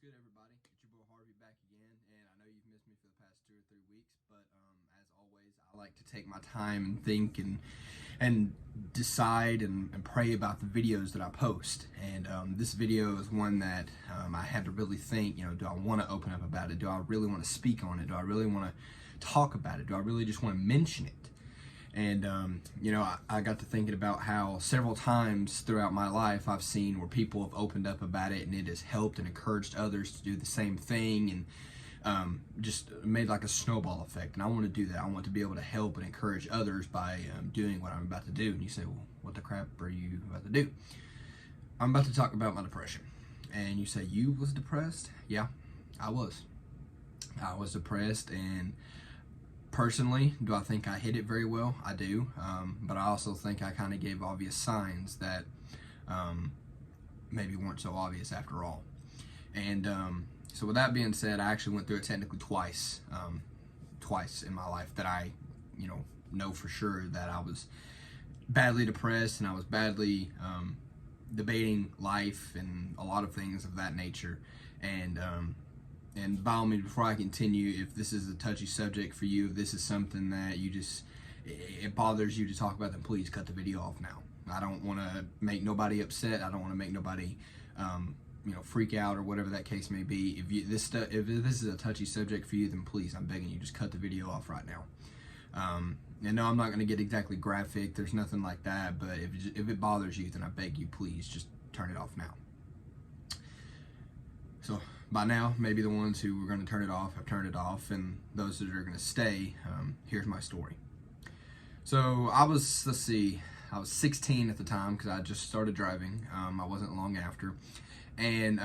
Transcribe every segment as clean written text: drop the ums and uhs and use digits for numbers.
good, everybody? It's your boy Harvey back again, and I know you've missed me for the past 2 or 3 weeks, but as always, I like to take my time and think and decide and pray about the videos that I post. And this video is one that I had to really think. Do I want to open up about it? Do I really want to speak on it? Do I really want to talk about it? Do I really just want to mention it? And, I got to thinking about how several times throughout my life I've seen where people have opened up about it and it has helped and encouraged others to do the same thing, and just made like a snowball effect. And I want to do that. I want to be able to help and encourage others by doing what I'm about to do. And you say, well, what the crap are you about to do? I'm about to talk about my depression. And you say, you was depressed? Yeah, I was. I was depressed, and personally, do I think I hid it very well? I do, but I also think I kind of gave obvious signs that maybe weren't so obvious after all. And so with that being said, I actually went through it technically twice in my life that I know for sure that I was badly depressed, and I was badly debating life and a lot of things of that nature. And by all means, before I continue, if this is a touchy subject for you, if this is something that it bothers you to talk about, then please cut the video off now. I don't want to make nobody upset. I don't want to make nobody, freak out or whatever that case may be. If this is a touchy subject for you, then please, I'm begging you, just cut the video off right now. And no, I'm not going to get exactly graphic. There's nothing like that. But if it bothers you, then I beg you, please just turn it off now. So by now, maybe the ones who were going to turn it off have turned it off, and those that are going to stay, here's my story. So I was 16 at the time because I just started driving. I wasn't long after, and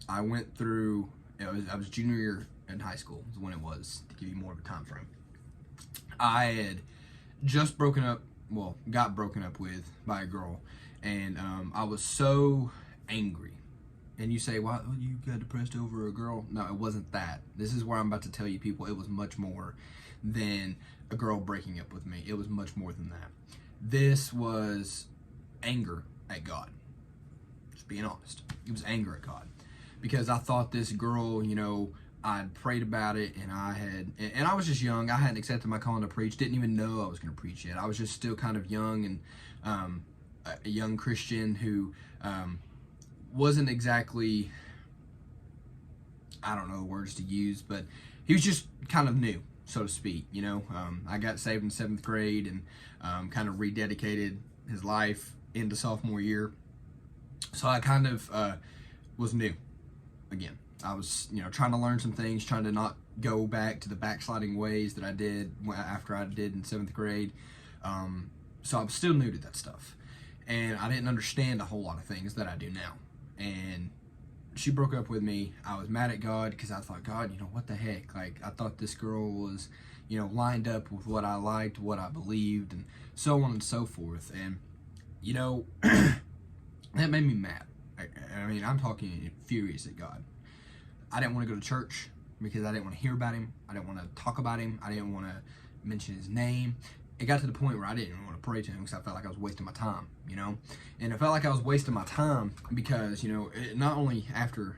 I went through. I was junior year in high school is when it was, to give you more of a time frame. I had just got broken up with by a girl, and I was so angry. And you say, well, you got depressed over a girl? No, it wasn't that. This is where I'm about to tell you, people, it was much more than a girl breaking up with me. It was much more than that. This was anger at God. Just being honest. It was anger at God. Because I thought this girl, I'd prayed about it, and I was just young. I hadn't accepted my calling to preach. Didn't even know I was going to preach yet. I was just still kind of young, and a young Christian who wasn't exactly, I don't know the words to use, but he was just kind of new, so to speak. I got saved in 7th grade and kind of rededicated his life into sophomore year. So I kind of was new again. I was, trying to learn some things, trying to not go back to the backsliding ways that I did after I did in 7th grade. So I was still new to that stuff. And I didn't understand a whole lot of things that I do now. And she broke up with me. I was mad at God because I thought, God, what the heck? Like, I thought this girl was, lined up with what I liked, what I believed, and so on and so forth. And, that made me mad. I mean, I'm talking furious at God. I didn't want to go to church because I didn't want to hear about him. I didn't want to talk about him. I didn't want to mention his name. It got to the point where I didn't even want to pray to him because I felt like I was wasting my time, And I felt like I was wasting my time because, not only after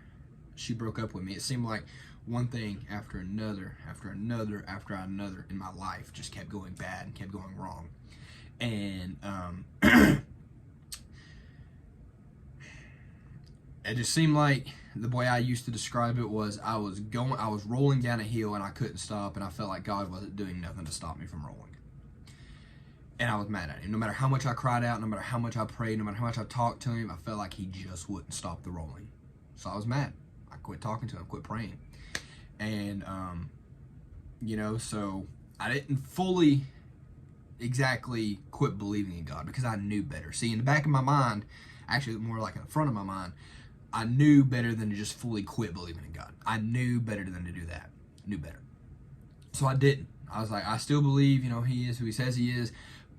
she broke up with me, it seemed like one thing after another in my life just kept going bad and kept going wrong. And it just seemed like the way I used to describe it was I was rolling down a hill and I couldn't stop, and I felt like God wasn't doing nothing to stop me from rolling. And I was mad at him. No matter how much I cried out, no matter how much I prayed, no matter how much I talked to him, I felt like he just wouldn't stop the rolling. So I was mad. I quit talking to him, quit praying. And, so I didn't fully exactly quit believing in God because I knew better. See, in the back of my mind, actually more like in the front of my mind, I knew better than to just fully quit believing in God. I knew better than to do that. I knew better. So I didn't. I was like, I still believe, he is who he says he is,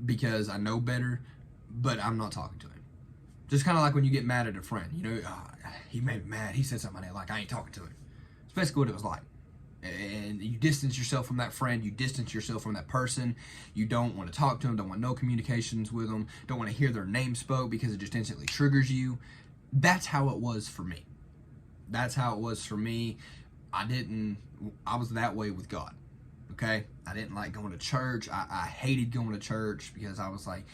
because I know better, but I'm not talking to him. Just kind of like when you get mad at a friend, he made me mad, he said something I didn't like, I ain't talking to him. It's basically what it was like. And you distance yourself from that friend, you distance yourself from that person, you don't want to talk to them, don't want no communications with them, don't want to hear their name spoke because it just instantly triggers you. That's how it was for me. That's how it was for me. I was that way with God. Okay? I didn't like going to church. I hated going to church because I was like,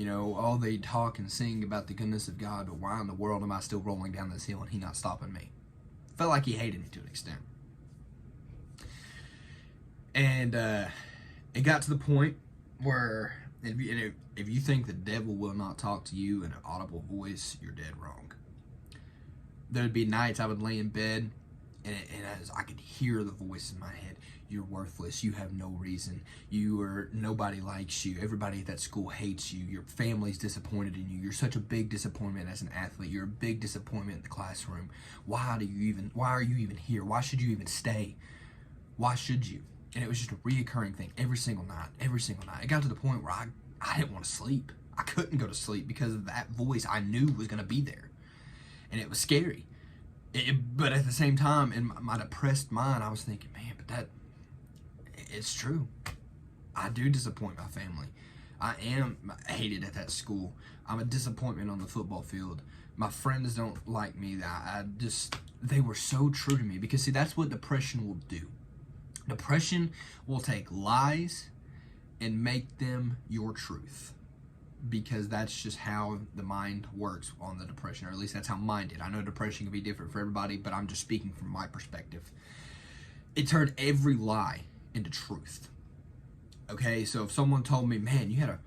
oh, they talk and sing about the goodness of God, but why in the world am I still rolling down this hill and he not stopping me? Felt like he hated me to an extent. And it got to the point where if you think the devil will not talk to you in an audible voice, you're dead wrong. There'd be nights I would lay in bed, and as I could hear the voice in my head, you're worthless, you have no reason, nobody likes you, everybody at that school hates you, your family's disappointed in you, you're such a big disappointment as an athlete, you're a big disappointment in the classroom, why are you even here, why should you even stay, why should you? And it was just a reoccurring thing every single night. It got to the point where I didn't want to sleep. I couldn't go to sleep because of that voice I knew was going to be there. And it was scary. But at the same time, in my depressed mind, I was thinking, man, but it's true. I do disappoint my family. I am hated at that school. I'm a disappointment on the football field. My friends don't like me. They were so true to me. Because, see, that's what depression will do. Depression will take lies and make them your truth, because that's just how the mind works on the depression, or at least that's how mine did. I know depression can be different for everybody, but I'm just speaking from my perspective. It turned every lie into truth. Okay, so if someone told me, man, you had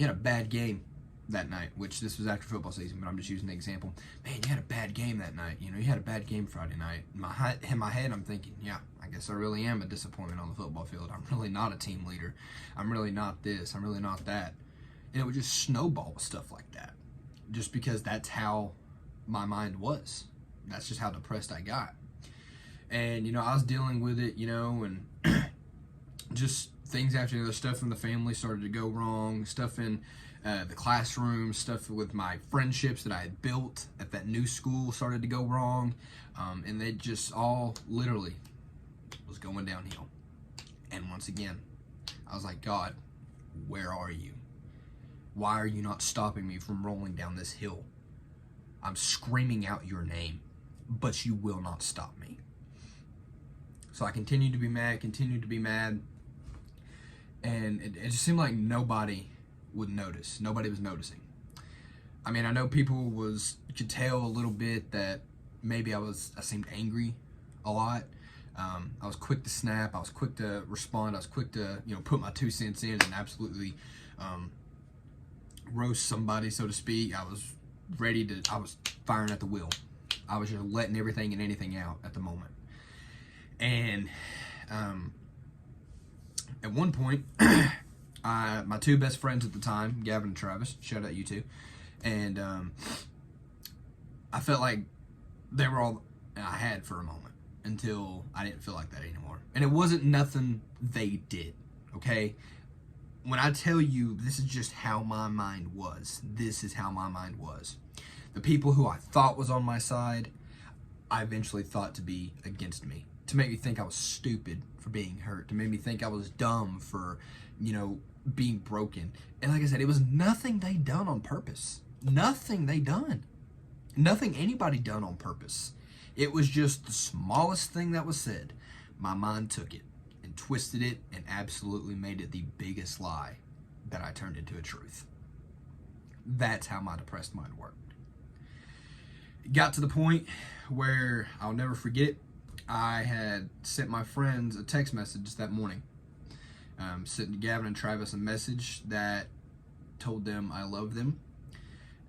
a bad game that night, which this was after football season, but I'm just using the example. Man, you had a bad game that night. You had a bad game Friday night. In my head, I'm thinking, yeah, I guess I really am a disappointment on the football field. I'm really not a team leader. I'm really not this. I'm really not that. And it would just snowball with stuff like that, just because that's how my mind was. That's just how depressed I got. And, I was dealing with it, and just things after the stuff in the family started to go wrong, stuff in the classroom, stuff with my friendships that I had built at that new school started to go wrong, and they just all literally was going downhill. And once again, I was like, God, where are you? Why are you not stopping me from rolling down this hill? I'm screaming out your name, but you will not stop me. So I continued to be mad, and it just seemed like nobody would notice. Nobody was noticing. I mean, I know you could tell a little bit that maybe I seemed angry a lot. I was quick to snap. I was quick to respond. I was quick to, put my 2 cents in and absolutely roast somebody, so to speak. I was firing at the wheel. I was just letting everything and anything out at the moment. And at one point, my 2 best friends at the time, Gavin and Travis, shout out you two, and I felt like they were all I had for a moment, until I didn't feel like that anymore. And it wasn't nothing they did, okay? When I tell you this is just how my mind was, this is how my mind was. The people who I thought was on my side, I eventually thought to be against me, to make me think I was stupid for being hurt, to make me think I was dumb for, being broken. And like I said, it was nothing they done on purpose. Nothing they done. Nothing anybody done on purpose. It was just the smallest thing that was said. My mind took it and twisted it and absolutely made it the biggest lie that I turned into a truth. That's how my depressed mind worked. It got to the point where I'll never forget it. I had sent my friends a text message that morning. Sent Gavin and Travis a message that told them I loved them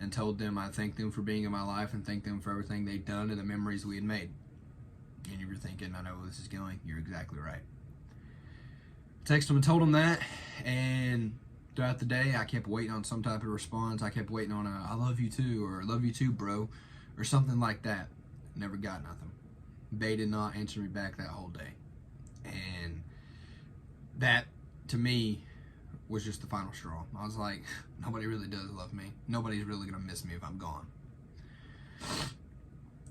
and told them I thanked them for being in my life and thanked them for everything they'd done and the memories we had made. And you were thinking, I know where this is going. You're exactly right. Texted them and told them that, and throughout the day I kept waiting on some type of response. I kept waiting on I love you too, or I love you too, bro, or something like that. Never got nothing. They did not answer me back that whole day. And that, to me, was just the final straw. I was like, nobody really does love me. Nobody's really going to miss me if I'm gone.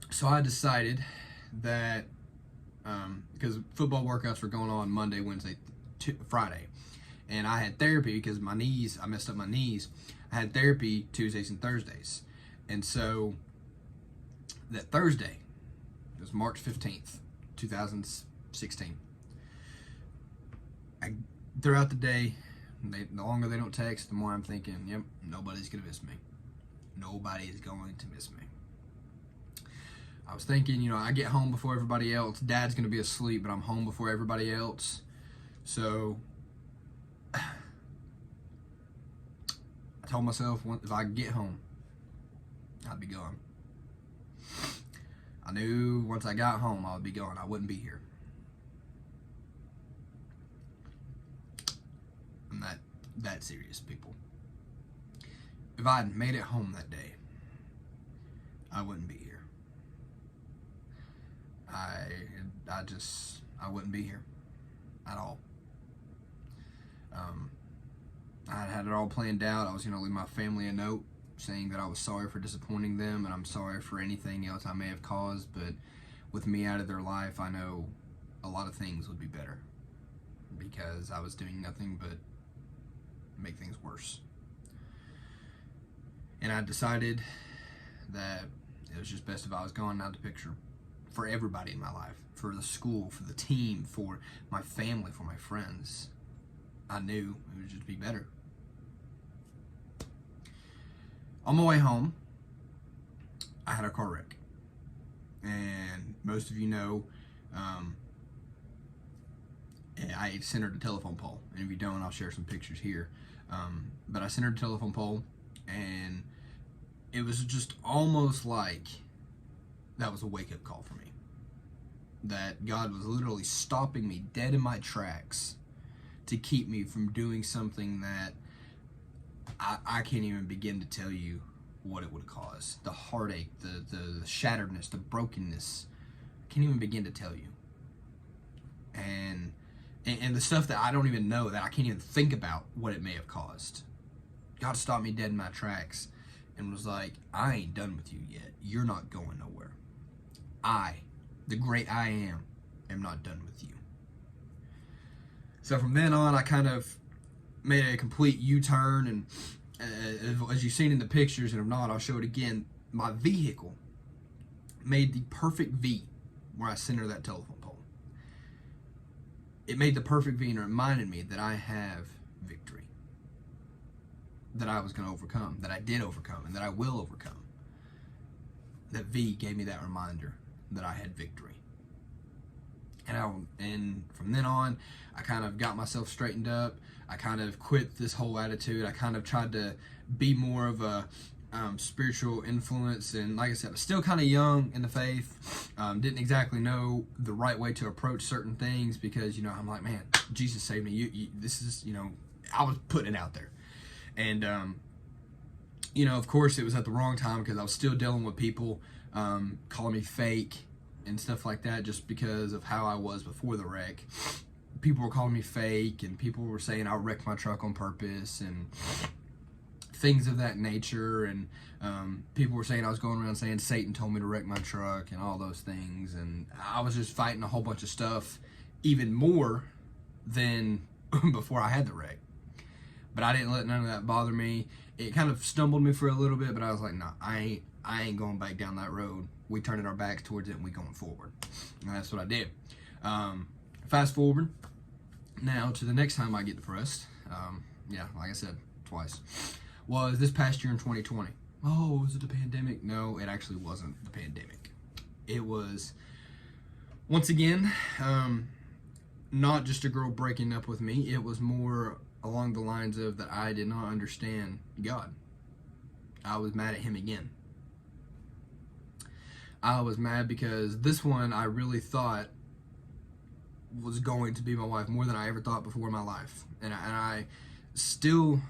So I decided that, because football workouts were going on Monday, Wednesday, Friday. And I had therapy because I messed up my knees. I had therapy Tuesdays and Thursdays. And so that Thursday, It was March 15th, 2016. Throughout the day, the longer they don't text, the more I'm thinking, yep, nobody's going to miss me. Nobody is going to miss me. I was thinking, I get home before everybody else. Dad's going to be asleep, but I'm home before everybody else. So I told myself if I get home, I'd be gone. I knew once I got home, I would be gone. I wouldn't be here. I'm that serious, people. If I had made it home that day, I wouldn't be here. I wouldn't be here at all. I had it all planned out. I was going to leave my family a note saying that I was sorry for disappointing them and I'm sorry for anything else I may have caused, but with me out of their life, I know a lot of things would be better because I was doing nothing but make things worse. And I decided that it was just best if I was gone out of the picture for everybody in my life, for the school, for the team, for my family, for my friends. I knew it would just be better. On my way home, I had a car wreck. And most of you know, I centered a telephone pole. And if you don't, I'll share some pictures here. But I centered a telephone pole, and it was just almost like that was a wake-up call for me. That God was literally stopping me dead in my tracks to keep me from doing something that I can't even begin to tell you what it would cause. The heartache, the shatteredness, the brokenness, I can't even begin to tell you. And the stuff that I don't even know, that I can't even think about what it may have caused. God stopped me dead in my tracks and was like, I ain't done with you yet. You're not going nowhere. I, the great I am not done with you. So from then on, I kind of made a complete U-turn, and as you've seen in the pictures, and if not, I'll show it again, my vehicle made the perfect V where I centered that telephone pole. It made the perfect V and it reminded me that I have victory. That I was going to overcome, that I did overcome, and that I will overcome. That V gave me that reminder that I had victory. And from then on, I kind of got myself straightened up. I kind of quit this whole attitude. I kind of tried to be more of a spiritual influence. And like I said, I was still kind of young in the faith. Didn't exactly know the right way to approach certain things because, I'm like, man, Jesus saved me. This is, I was putting it out there. And, of course, it was at the wrong time because I was still dealing with people calling me fake and stuff like that just because of how I was before the wreck. People were calling me fake, and people were saying I wrecked my truck on purpose and things of that nature. And people were saying I was going around saying Satan told me to wreck my truck and all those things. And I was just fighting a whole bunch of stuff, even more than before I had the wreck. But I didn't let none of that bother me. It kind of stumbled me for a little bit, but I was like, no, I ain't going back down that road. We turned our backs towards it and we going forward. And that's what I did. Fast forward now to the next time I get depressed. Like I said, twice. Was this past year in 2020. Oh, was it the pandemic? No, it actually wasn't the pandemic. It was, once again, not just a girl breaking up with me. It was more along the lines of that I did not understand God. I was mad at him again. I was mad because this one I really thought was going to be my wife more than I ever thought before in my life. And I thought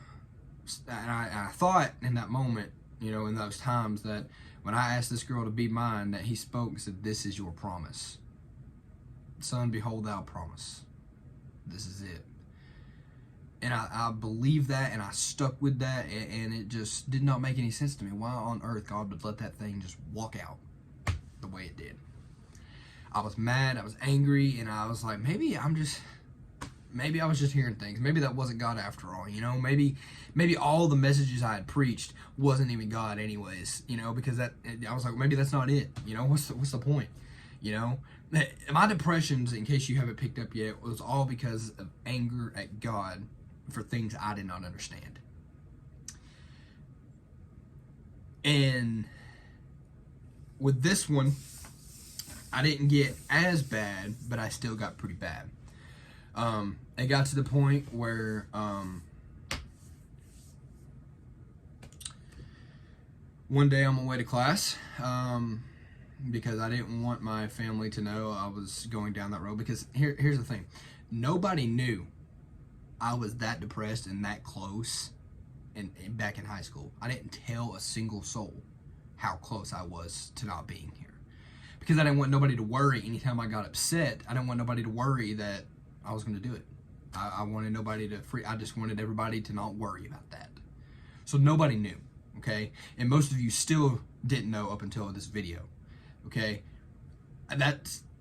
in that moment, in those times, that when I asked this girl to be mine, that he spoke and said, this is your promise. Son, behold thou promise. This is it. And I believed that, and I stuck with that, and it just did not make any sense to me. Why on earth God would let that thing just walk out the way it did? I was mad, I was angry, and I was like, maybe I was just hearing things. Maybe that wasn't God after all, Maybe all the messages I had preached wasn't even God anyways, because I was like, maybe that's not it, what's the point? You know, my depressions, in case you haven't picked up yet, was all because of anger at God for things I did not understand. And with this one, I didn't get as bad, but I still got pretty bad. It got to the point where one day on my way to class, because I didn't want my family to know I was going down that road. Because here's the thing. Nobody knew I was that depressed and that close back in high school. I didn't tell a single soul how close I was to not being here. Because I didn't want nobody to worry anytime I got upset. I didn't want nobody to worry that I was going to do it. I wanted nobody to I just wanted everybody to not worry about that. So nobody knew, okay? And most of you still didn't know up until this video, okay?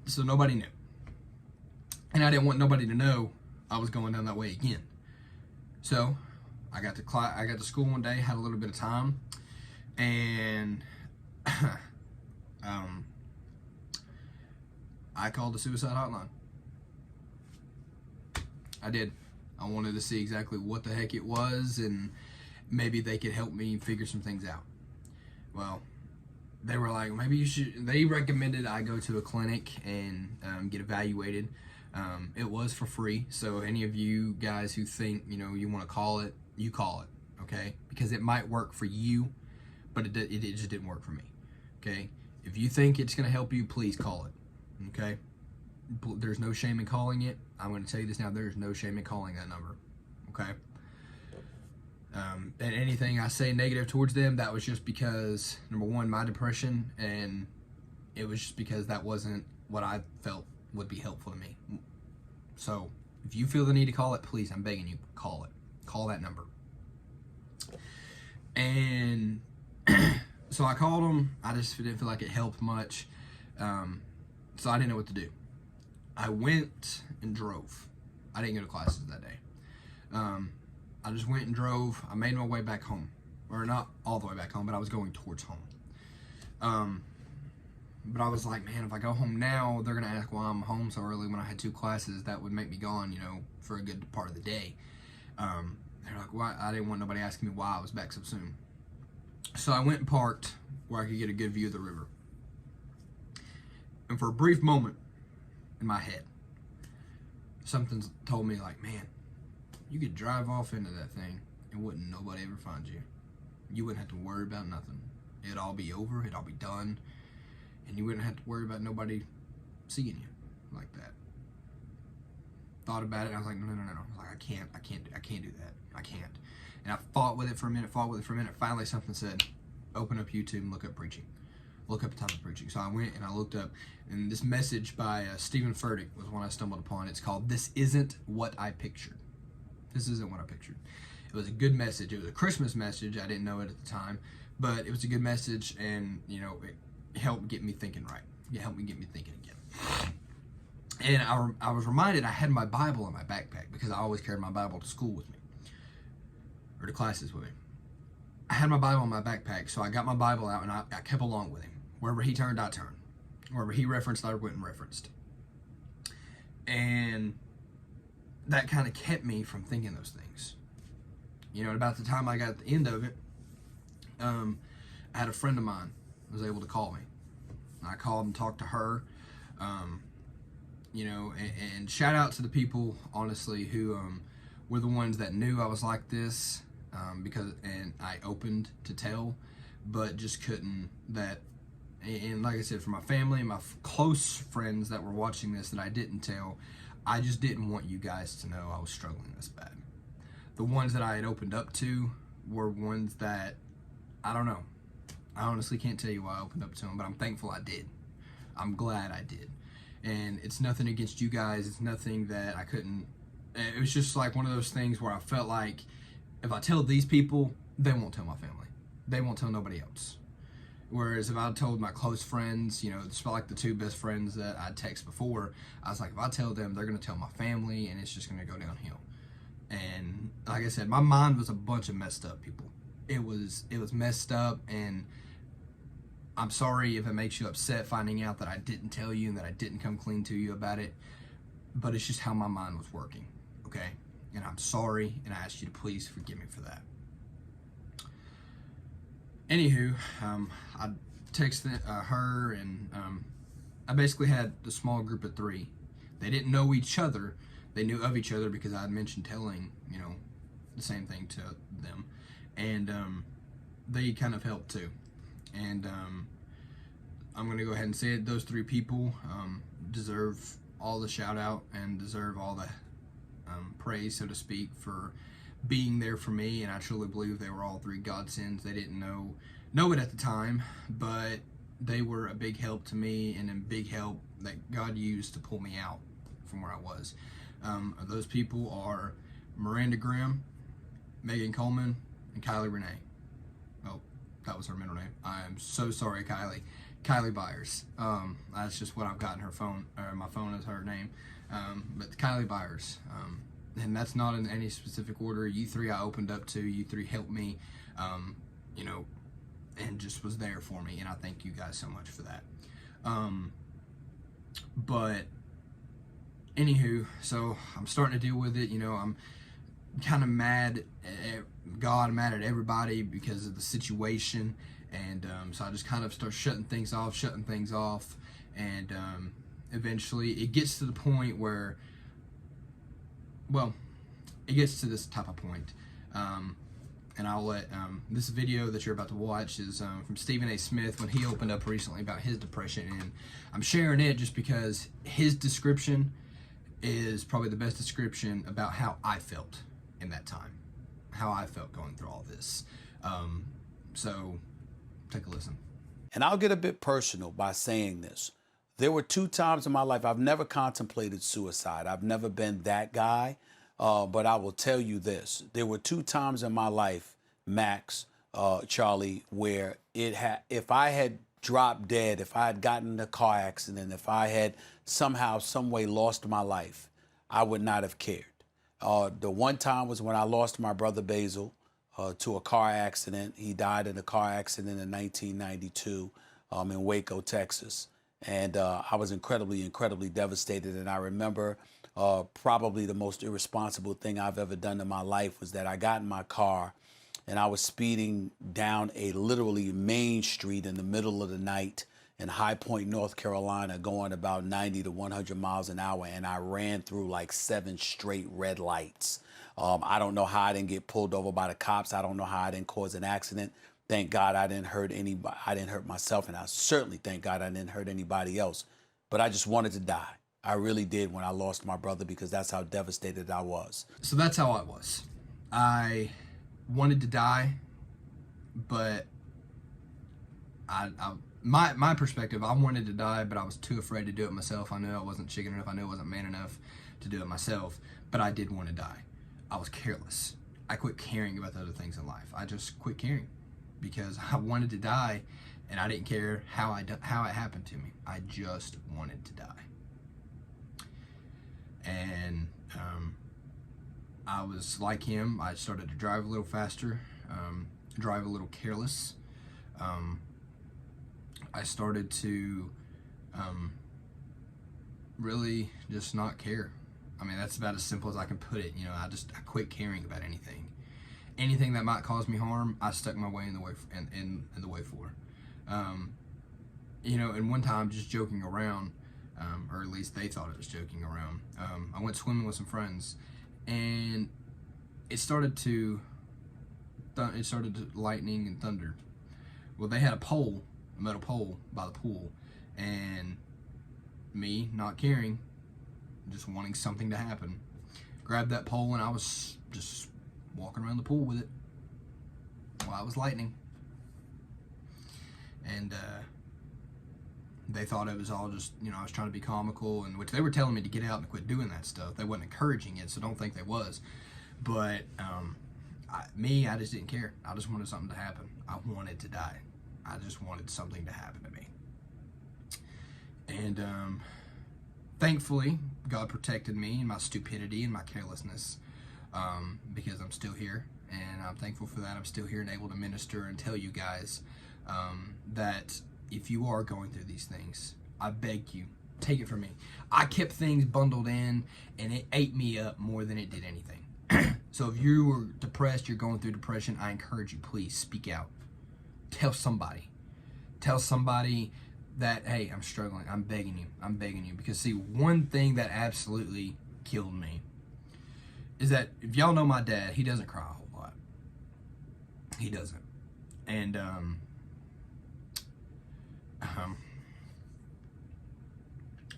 So nobody knew. And I didn't want nobody to know I was going down that way again. So I got to school one day, had a little bit of time, and I called the suicide hotline. I did. I wanted to see exactly what the heck it was, and maybe they could help me figure some things out. Well, they were like, maybe you should. They recommended I go to a clinic and get evaluated. It was for free, so any of you guys who think you want to call it, you call it, okay? Because it might work for you, but it just didn't work for me, okay? If you think it's gonna help you, please call it, okay? There's no shame in calling it. I'm going to tell you this now. There's no shame in calling that number, okay? And anything I say negative towards them, that was just because, number one, my depression, and it was just because that wasn't what I felt would be helpful to me. So if you feel the need to call it, please, I'm begging you, call it. Call that number. And so I called them. I just didn't feel like it helped much. So I didn't know what to do. I went and drove. I didn't go to classes that day. I just went and drove. I made my way back home. Or not all the way back home, but I was going towards home. But I was like, man, if I go home now, they're going to ask why I'm home so early when I had 2 classes. That would make me gone, for a good part of the day. They're like, why? I didn't want nobody asking me why I was back so soon. So I went and parked where I could get a good view of the river. And for a brief moment, in my head, something told me like, man, you could drive off into that thing and wouldn't nobody ever find you. You wouldn't have to worry about nothing. It'd all be over, it'd all be done, and you wouldn't have to worry about nobody seeing you like that. Thought about it, and I was like, no. I was like, I can't do that. I can't. And I fought with it for a minute. Finally something said, open up YouTube and look up preaching. Look up a type of preaching. So I went and I looked up, and this message by Stephen Furtick was one I stumbled upon. It's called "This Isn't What I Pictured." This isn't what I pictured. It was a good message. It was a Christmas message. I didn't know it at the time, but it was a good message, and it helped get me thinking right. It helped me get me thinking again. And I was reminded I had my Bible in my backpack because I always carried my Bible to school with me, or to classes with me. I had my Bible in my backpack, so I got my Bible out and I kept along with him. Wherever he turned, I turned. Wherever he referenced, I went and referenced. And that kind of kept me from thinking those things. At about the time I got at the end of it, I had a friend of mine who was able to call me. I called and talked to her, and shout out to the people, honestly, who were the ones that knew I was like this, and I opened to tell, but just couldn't. And like I said, for my family and my close friends that were watching this that I didn't tell, I just didn't want you guys to know I was struggling this bad. The ones that I had opened up to were ones that, I don't know. I honestly can't tell you why I opened up to them, but I'm thankful I did. I'm glad I did. And it's nothing against you guys. It's nothing that I couldn't. It was just like one of those things where I felt like if I tell these people, they won't tell my family. They won't tell nobody else. Whereas if I told my close friends, it's like the 2 best friends that I text before, I was like, if I tell them, they're going to tell my family, and it's just going to go downhill. And like I said, my mind was a bunch of messed up people. It was messed up, and I'm sorry if it makes you upset finding out that I didn't tell you and that I didn't come clean to you about it, but it's just how my mind was working, okay? And I'm sorry, and I ask you to please forgive me for that. Anywho, I texted her, and I basically had a small group of 3. They didn't know each other. They knew of each other because I had mentioned telling, the same thing to them. And they kind of helped too. And I'm going to go ahead and say it. Those 3 people deserve all the shout out and deserve all the praise, so to speak, for being there for me. And I truly believe they were all 3 godsends. They didn't know it at the time, but they were a big help to me, and a big help that God used to pull me out from where I was. Those people are Miranda Graham, Megan Coleman, and Kylie Renee. Oh, that was her middle name. I am so sorry, Kylie. Kylie Byers. That's just what I've got in her phone, or my phone is her name. But Kylie Byers. And that's not in any specific order. You 3 I opened up to. You 3 helped me, and just was there for me. And I thank you guys so much for that. But anywho, so I'm starting to deal with it. I'm kind of mad at God, mad at everybody because of the situation. And so I just kind of start shutting things off. And eventually it gets to the point where, well, it gets to this type of point. And I'll let, this video that you're about to watch is from Stephen A. Smith when he opened up recently about his depression. And I'm sharing it just because his description is probably the best description about how I felt in that time, how I felt going through all this. So take a listen. And I'll get a bit personal by saying this. There were 2 times in my life I've never contemplated suicide. I've never been that guy. But I will tell you this. There were 2 times in my life, Max, Charlie, where if I had dropped dead, if I had gotten in a car accident, if I had somehow, some way lost my life, I would not have cared. The one time was when I lost my brother Basil to a car accident. He died in a car accident in 1992 in Waco, Texas. And I was incredibly devastated. And I remember probably the most irresponsible thing I've ever done in my life was that I got in my car and I was speeding down a literally main street in the middle of the night in High Point, North Carolina, going about 90 to 100 miles an hour. And I ran through like 7 straight red lights. I don't know how I didn't get pulled over by the cops. I don't know how I didn't cause an accident. Thank God I didn't hurt anybody. I didn't hurt myself, and I certainly thank God I didn't hurt anybody else. But I just wanted to die. I really did when I lost my brother, because that's how devastated I was. So that's how I was. I wanted to die, but my perspective, I wanted to die, but I was too afraid to do it myself. I knew I wasn't chicken enough. I knew I wasn't man enough to do it myself, but I did want to die. I was careless. I quit caring about the other things in life. I just quit caring because I wanted to die, and I didn't care how it happened to me. I just wanted to die. And I was like him. I started to drive a little faster, drive a little careless. I started to really just not care. I mean, that's about as simple as I can put it. I quit caring about anything. Anything that might cause me harm, I stuck my way in the way for. And one time, just joking around, or at least they thought it was joking around. I went swimming with some friends, and it started to lightning and thunder. Well, they had a metal pole by the pool, and me not caring, just wanting something to happen, grabbed that pole, and I was just walking around the pool with it while I was lightning. And they thought it was all just, I was trying to be comical, and which they were telling me to get out and quit doing that stuff. They wasn't encouraging it, so don't think they was. But I just didn't care. I just wanted something to happen. I wanted to die. I just wanted something to happen to me. And thankfully, God protected me and my stupidity and my carelessness, because I'm still here, and I'm thankful for that. I'm still here and able to minister and tell you guys that if you are going through these things, I beg you, take it from me. I kept things bundled in, and it ate me up more than it did anything. So if you are depressed, you're going through depression, I encourage you, please speak out. Tell somebody. Tell somebody that, hey, I'm struggling. I'm begging you. I'm begging you. Because, see, one thing that absolutely killed me is that, if y'all know my dad, he doesn't cry a whole lot. He doesn't. And,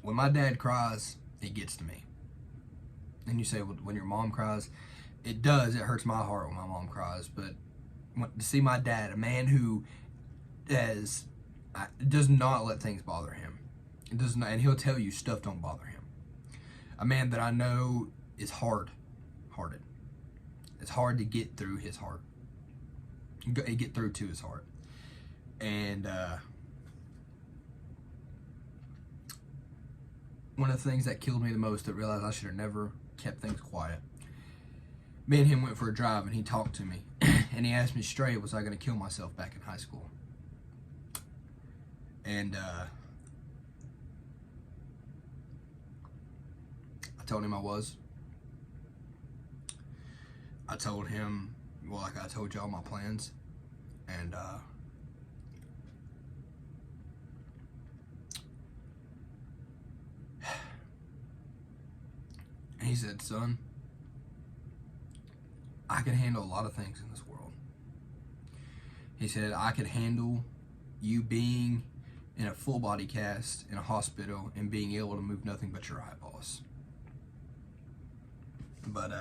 when my dad cries, it gets to me. And you say, well, when your mom cries, it does. It hurts my heart when my mom cries. But to see my dad, a man who does not let things bother him, it does not, and he'll tell you stuff don't bother him. A man that I know is hard-hearted. It's hard to get through his heart. Get through to his heart. And one of the things that killed me the most, that realized I should have never kept things quiet. Me and him went for a drive, and he talked to me, and he asked me straight, was I going to kill myself back in high school? And I told him I was. I told him, well, like I told y'all, my plans. And he said, son, I can handle a lot of things in this world. He said, I could handle you being in a full body cast in a hospital and being able to move nothing but your eyeballs. But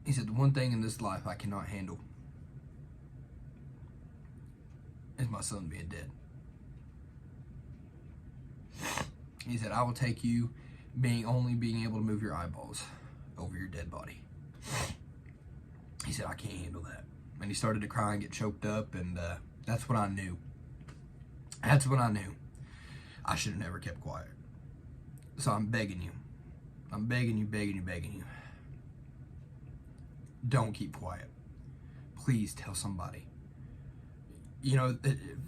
he said, the one thing in this life I cannot handle is my son being dead. He said, I will take you only being able to move your eyeballs over your dead body. He said, I can't handle that. And he started to cry and get choked up, and that's when I knew. That's when I knew I should have never kept quiet. So I'm begging you. I'm begging you, begging you, begging you. Don't keep quiet. Please tell somebody. You know,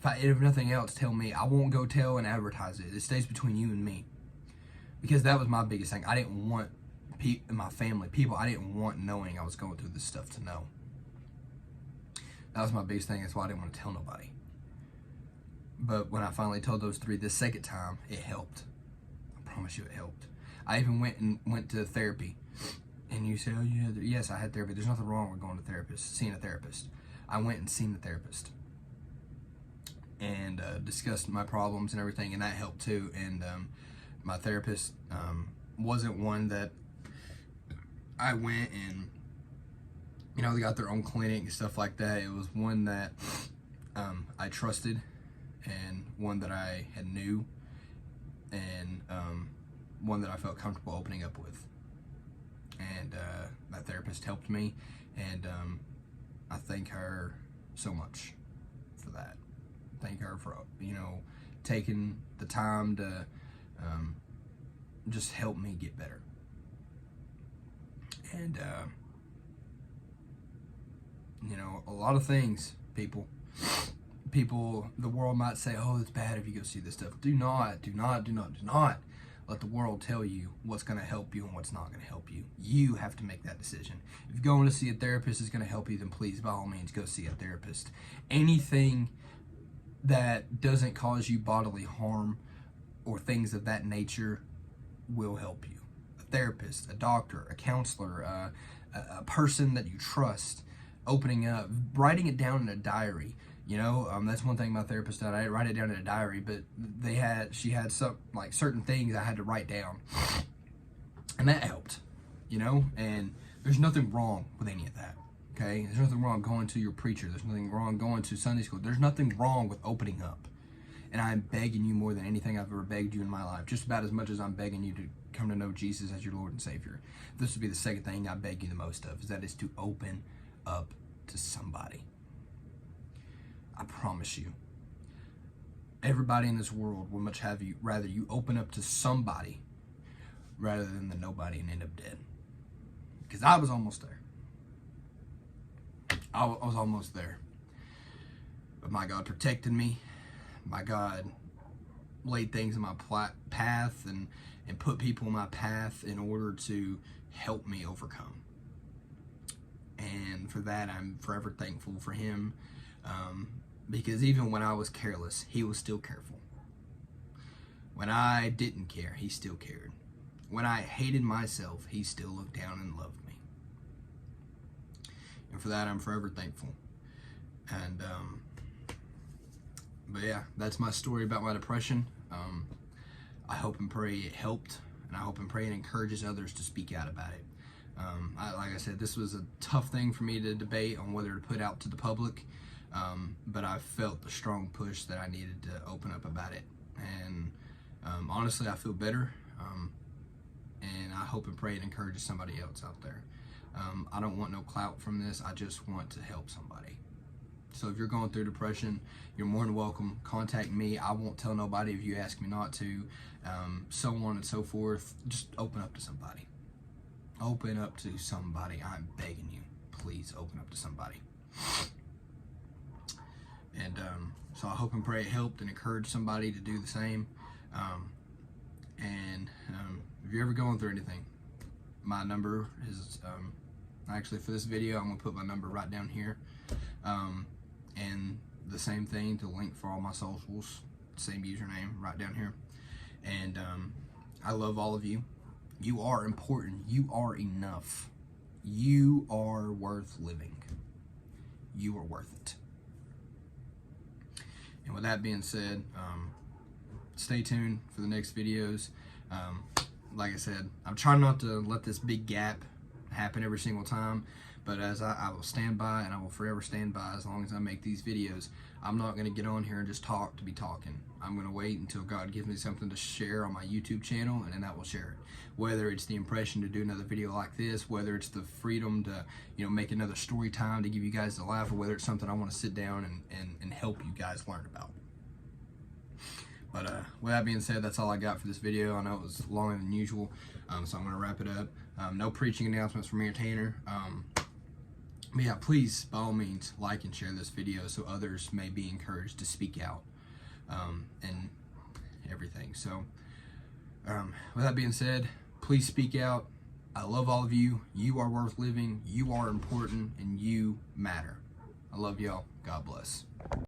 if nothing else, tell me. I won't go tell and advertise it. It stays between you and me. Because that was my biggest thing. I didn't want my family, people I didn't want knowing I was going through this stuff to know. That was my biggest thing. That's why I didn't want to tell nobody. But when I finally told those three the second time, it helped. I promise you it helped. I even went to therapy. And you say, oh, yes, I had therapy. There's nothing wrong with going to seeing a therapist. I went and seen the therapist. And discussed my problems and everything, and that helped too. And my therapist wasn't one that I went and, you know, they got their own clinic and stuff like that. It was one that I trusted, and one that I had knew, and one that I felt comfortable opening up with. And that therapist helped me, and I thank her so much for that. Thank her for, you know, taking the time to just help me get better. And you know, a lot of things, people, the world might say, oh, it's bad if you go see this stuff. Do not let the world tell you what's going to help you and what's not going to help you. You have to make that decision. If going to see a therapist is going to help you, then please, by all means, go see a therapist. Anything that doesn't cause you bodily harm or things of that nature will help you. A therapist, a doctor, a counselor, a person that you trust, opening up, writing it down in a diary. You know, that's one thing my therapist did. I didn't write it down in a diary, but she had some, like, certain things I had to write down, and that helped. You know, and there's nothing wrong with any of that. Okay, there's nothing wrong going to your preacher. There's nothing wrong going to Sunday school. There's nothing wrong with opening up. And I'm begging you more than anything I've ever begged you in my life, just about as much as I'm begging you to come to know Jesus as your Lord and Savior. This would be the second thing I beg you the most of, is that is to open up to somebody. I promise you, everybody in this world would much rather you open up to somebody rather than the nobody and end up dead. Because I was almost there. I was almost there. But my God protected me. My God laid things in my path and put people in my path in order to help me overcome. And for that, I'm forever thankful for him. Because even when I was careless, he was still careful. When I didn't care, he still cared. When I hated myself, he still looked down and loved me. And for that, I'm forever thankful. And, but yeah, that's my story about my depression. I hope and pray it helped, and I hope and pray it encourages others to speak out about it. Like I said, this was a tough thing for me to debate on whether to put out to the public, but I felt the strong push that I needed to open up about it. And honestly, I feel better, and I hope and pray it encourages somebody else out there. I don't want no clout from this. I just want to help somebody. So if you're going through depression, you're more than welcome. Contact me. I won't tell nobody if you ask me not to, so on and so forth. Just open up to somebody. Open up to somebody. I'm begging you. Please open up to somebody. And so I hope and pray it helped and encouraged somebody to do the same. If you're ever going through anything, my number is, actually for this video, I'm going to put my number right down here. And the same thing, to link for all my socials, same username right down here. And I love all of you. You are important. You are enough. You are worth living. You are worth it. And with that being said, stay tuned for the next videos. Like I said, I'm trying not to let this big gap happen every single time, but as I will stand by, and I will forever stand by as long as I make these videos. I'm not going to get on here and just talk to be talking. I'm going to wait until God gives me something to share on my YouTube channel, and then I will share it. Whether it's the impression to do another video like this, whether it's the freedom to, make another story time to give you guys a laugh, or whether it's something I want to sit down and help you guys learn about. But with that being said, that's all I got for this video. I know it was longer than usual, so I'm going to wrap it up. No preaching announcements from entertainer. But yeah, please, by all means, like and share this video so others may be encouraged to speak out and everything. So with that being said, please speak out. I love all of you. You are worth living. You are important, and you matter. I love y'all. God bless.